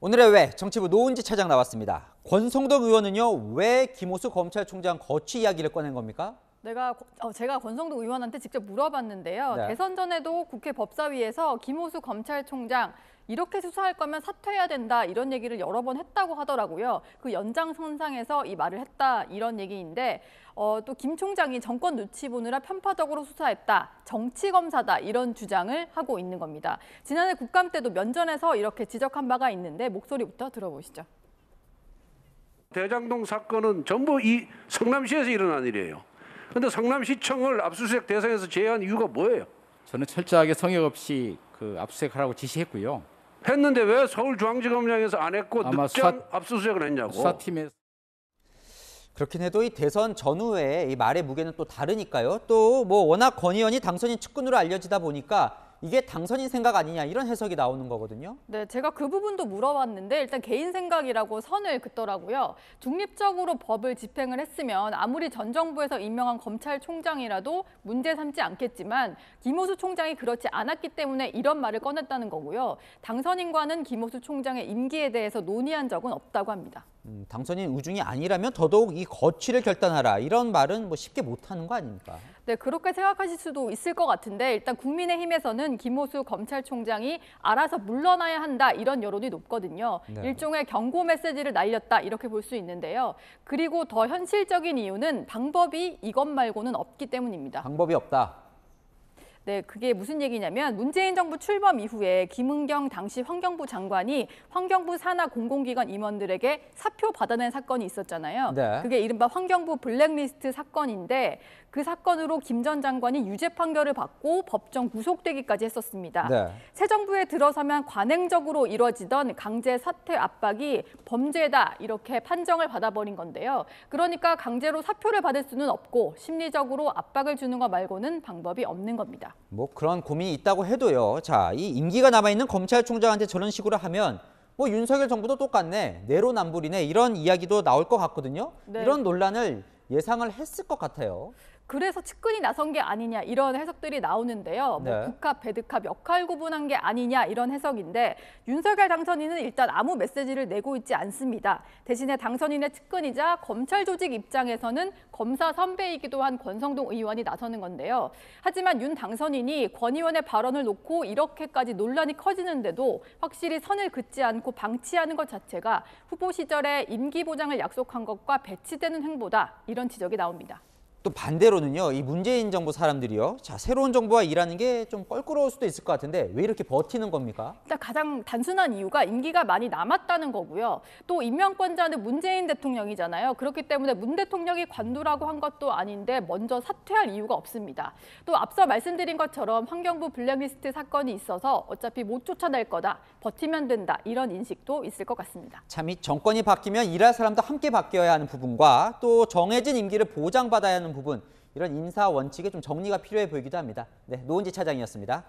오늘의 왜 정치부 노은지 차장 나왔습니다. 권성동 의원은요, 왜 김호수 검찰총장 거취 이야기를 꺼낸 겁니까? 제가 권성동 의원한테 직접 물어봤는데요. 네. 대선 전에도 국회 법사위에서 김호수 검찰총장 이렇게 수사할 거면 사퇴해야 된다 이런 얘기를 여러 번 했다고 하더라고요. 그 연장선상에서 이 말을 했다 이런 얘기인데 또 김 총장이 정권 눈치 보느라 편파적으로 수사했다, 정치검사다 이런 주장을 하고 있는 겁니다. 지난해 국감 때도 면전에서 이렇게 지적한 바가 있는데 목소리부터 들어보시죠. 대장동 사건은 전부 이 성남시에서 일어난 일이에요. 그런데 성남시청을 압수수색 대상에서 제외한 이유가 뭐예요? 저는 철저하게 성역 없이 압수수색하라고 지시했고요. 했는데 왜 서울중앙지검장에서 안 했고 늦장 압수수색을 했냐고. 수사팀에서. 그렇긴 해도 이 대선 전후에 이 말의 무게는 또 다르니까요. 또 뭐 워낙 권 의원이 당선인 측근으로 알려지다 보니까 이게 당선인 생각 아니냐 이런 해석이 나오는 거거든요. 네, 제가 그 부분도 물어봤는데 일단 개인 생각이라고 선을 긋더라고요. 중립적으로 법을 집행을 했으면 아무리 전 정부에서 임명한 검찰총장이라도 문제 삼지 않겠지만 김호수 총장이 그렇지 않았기 때문에 이런 말을 꺼냈다는 거고요. 당선인과는 김호수 총장의 임기에 대해서 논의한 적은 없다고 합니다. 당선인 우중이 아니라면 더더욱 이 거취를 결단하라 이런 말은 뭐 쉽게 못하는 거 아닙니까? 네, 그렇게 생각하실 수도 있을 것 같은데 일단 국민의힘에서는 김호수 검찰총장이 알아서 물러나야 한다 이런 여론이 높거든요. 네. 일종의 경고 메시지를 날렸다 이렇게 볼 수 있는데요. 그리고 더 현실적인 이유는 방법이 이것 말고는 없기 때문입니다. 방법이 없다. 네, 그게 무슨 얘기냐면 문재인 정부 출범 이후에 김은경 당시 환경부 장관이 환경부 산하 공공기관 임원들에게 사표 받아낸 사건이 있었잖아요. 네. 그게 이른바 환경부 블랙리스트 사건인데 그 사건으로 김 전 장관이 유죄 판결을 받고 법정 구속되기까지 했었습니다. 네. 새 정부에 들어서면 관행적으로 이뤄지던 강제 사퇴 압박이 범죄다 이렇게 판정을 받아버린 건데요. 그러니까 강제로 사표를 받을 수는 없고 심리적으로 압박을 주는 것 말고는 방법이 없는 겁니다. 뭐 그런 고민이 있다고 해도요. 자, 이 임기가 남아있는 검찰총장한테 저런 식으로 하면 뭐 윤석열 정부도 똑같네, 내로남불이네 이런 이야기도 나올 것 같거든요. 네. 이런 논란을 예상을 했을 것 같아요. 그래서 측근이 나선 게 아니냐 이런 해석들이 나오는데요. 네. 뭐 국합, 배드캅 역할 구분한 게 아니냐 이런 해석인데 윤석열 당선인은 일단 아무 메시지를 내고 있지 않습니다. 대신에 당선인의 측근이자 검찰 조직 입장에서는 검사 선배이기도 한 권성동 의원이 나서는 건데요. 하지만 윤 당선인이 권 의원의 발언을 놓고 이렇게까지 논란이 커지는데도 확실히 선을 긋지 않고 방치하는 것 자체가 후보 시절에 임기 보장을 약속한 것과 배치되는 행보다 이런 지적이 나옵니다. 또 반대로는요, 이 문재인 정부 사람들이요, 자, 새로운 정부와 일하는 게 좀 껄끄러울 수도 있을 것 같은데 왜 이렇게 버티는 겁니까? 일단 가장 단순한 이유가 임기가 많이 남았다는 거고요. 또 임명권자는 문재인 대통령이잖아요. 그렇기 때문에 문 대통령이 관두라고 한 것도 아닌데 먼저 사퇴할 이유가 없습니다. 또 앞서 말씀드린 것처럼 환경부 블랙리스트 사건이 있어서 어차피 못 쫓아낼 거다, 버티면 된다 이런 인식도 있을 것 같습니다. 참 이 정권이 바뀌면 일할 사람도 함께 바뀌어야 하는 부분과 또 정해진 임기를 보장받아야 하는 부분, 이런 인사 원칙에 좀 정리가 필요해 보이기도 합니다. 네, 노은지 차장이었습니다.